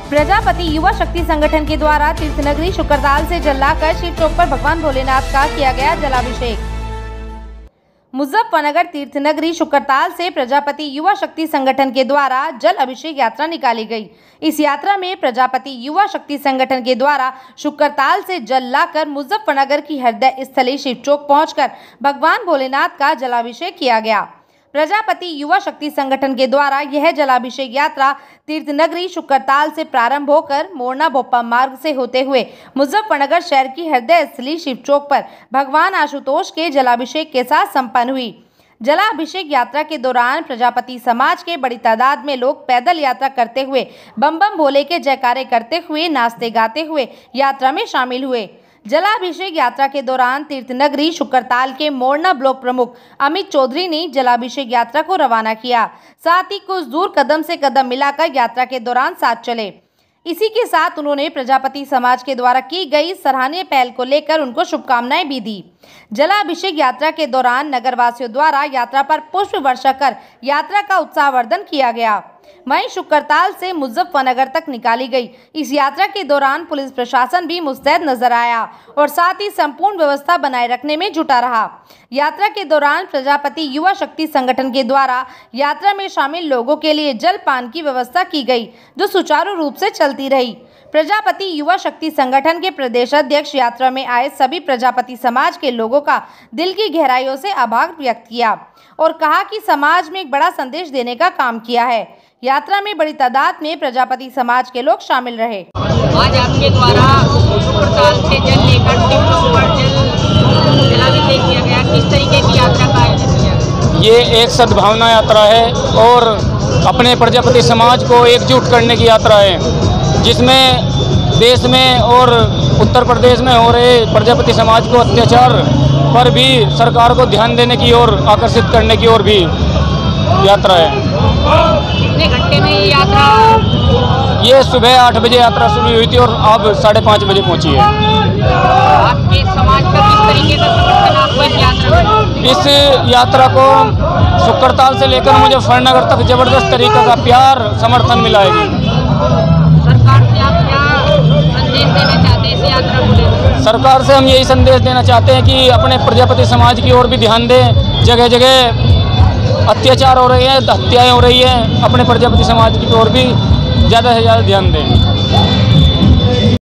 प्रजापति युवा शक्ति संगठन के द्वारा तीर्थनगरी शुक्रताल से जल लाकर शिव चौक पर भगवान भोलेनाथ का किया गया जलाभिषेक। मुजफ्फरनगर तीर्थनगरी शुक्रताल से प्रजापति युवा शक्ति संगठन के द्वारा जल अभिषेक यात्रा निकाली गई। इस यात्रा में प्रजापति युवा शक्ति संगठन के द्वारा शुक्रताल से जल लाकर मुजफ्फरनगर की हृदय स्थली शिव चौक पहुंचकर भगवान भोलेनाथ का जलाभिषेक किया गया। प्रजापति युवा शक्ति संगठन के द्वारा यह जलाभिषेक यात्रा तीर्थनगरी शुक्रताल से प्रारंभ होकर मोरना भोपा मार्ग से होते हुए मुजफ्फरनगर शहर की हृदय स्थली शिव चौक पर भगवान आशुतोष के जलाभिषेक के साथ संपन्न हुई। जलाभिषेक यात्रा के दौरान प्रजापति समाज के बड़ी तादाद में लोग पैदल यात्रा करते हुए बम बम भोले के जयकारे करते हुए नाचते गाते हुए यात्रा में शामिल हुए। जलाभिषेक यात्रा के दौरान तीर्थनगरी शुक्रताल के मोरना ब्लॉक प्रमुख अमित चौधरी ने जलाभिषेक यात्रा को रवाना किया। साथ ही कुछ दूर कदम से कदम मिलाकर यात्रा के दौरान साथ चले। इसी के साथ उन्होंने प्रजापति समाज के द्वारा की गई सराहनीय पहल को लेकर उनको शुभकामनाएं भी दी। जलाभिषेक यात्रा के दौरान नगरवासियों द्वारा यात्रा पर पुष्प वर्षा कर यात्रा का उत्साहवर्धन किया गया। वहीं शुक्रताल से मुजफ्फरनगर तक निकाली गई इस यात्रा के दौरान पुलिस प्रशासन भी मुस्तैद नजर आया और साथ ही संपूर्ण व्यवस्था बनाए रखने में जुटा रहा। यात्रा के दौरान प्रजापति युवा शक्ति संगठन के द्वारा यात्रा में शामिल लोगों के लिए जलपान की व्यवस्था की गई, जो सुचारू रूप से चलती रही। प्रजापति युवा शक्ति संगठन के प्रदेश अध्यक्ष यात्रा में आए सभी प्रजापति समाज के लोगों का दिल की गहराइयों से आभार व्यक्त किया और कहा कि समाज में एक बड़ा संदेश देने का काम किया है। यात्रा में बड़ी तादाद में प्रजापति समाज के लोग शामिल रहे। आज आपके द्वारा शुक्रताल से जल लेकर शिव चौक पर जलाभिषेक किया गया, किस तरीके की यात्रा का आयोजन किया गया? ये एक सद्भावना यात्रा है और अपने प्रजापति समाज को एकजुट करने की यात्रा है, जिसमें देश में और उत्तर प्रदेश में हो रहे प्रजापति समाज को अत्याचार पर भी सरकार को ध्यान देने की ओर आकर्षित करने की ओर भी यात्रा है। कितने घंटे में ये यात्रा? ये सुबह 8 बजे यात्रा शुरू हुई थी और अब 5:30 बजे पहुंची है। आपके समाज का किस तरीके का समर्थन आपको इस यात्रा में? इस यात्रा को शुक्रताल से लेकर मुजफ्फरनगर तक जबरदस्त तरीके का प्यार समर्थन मिला है। सरकार से आप क्या संदेश देना चाहते हैं इस यात्रा को लेकर? सरकार से हम यही संदेश देना चाहते हैं कि अपने प्रजापति समाज की ओर भी ध्यान दें। जगह जगह अत्याचार हो रहे हैं, हत्याएं हो रही हैं, अपने प्रजापति समाज की ओर भी ज़्यादा से ज़्यादा ध्यान दें।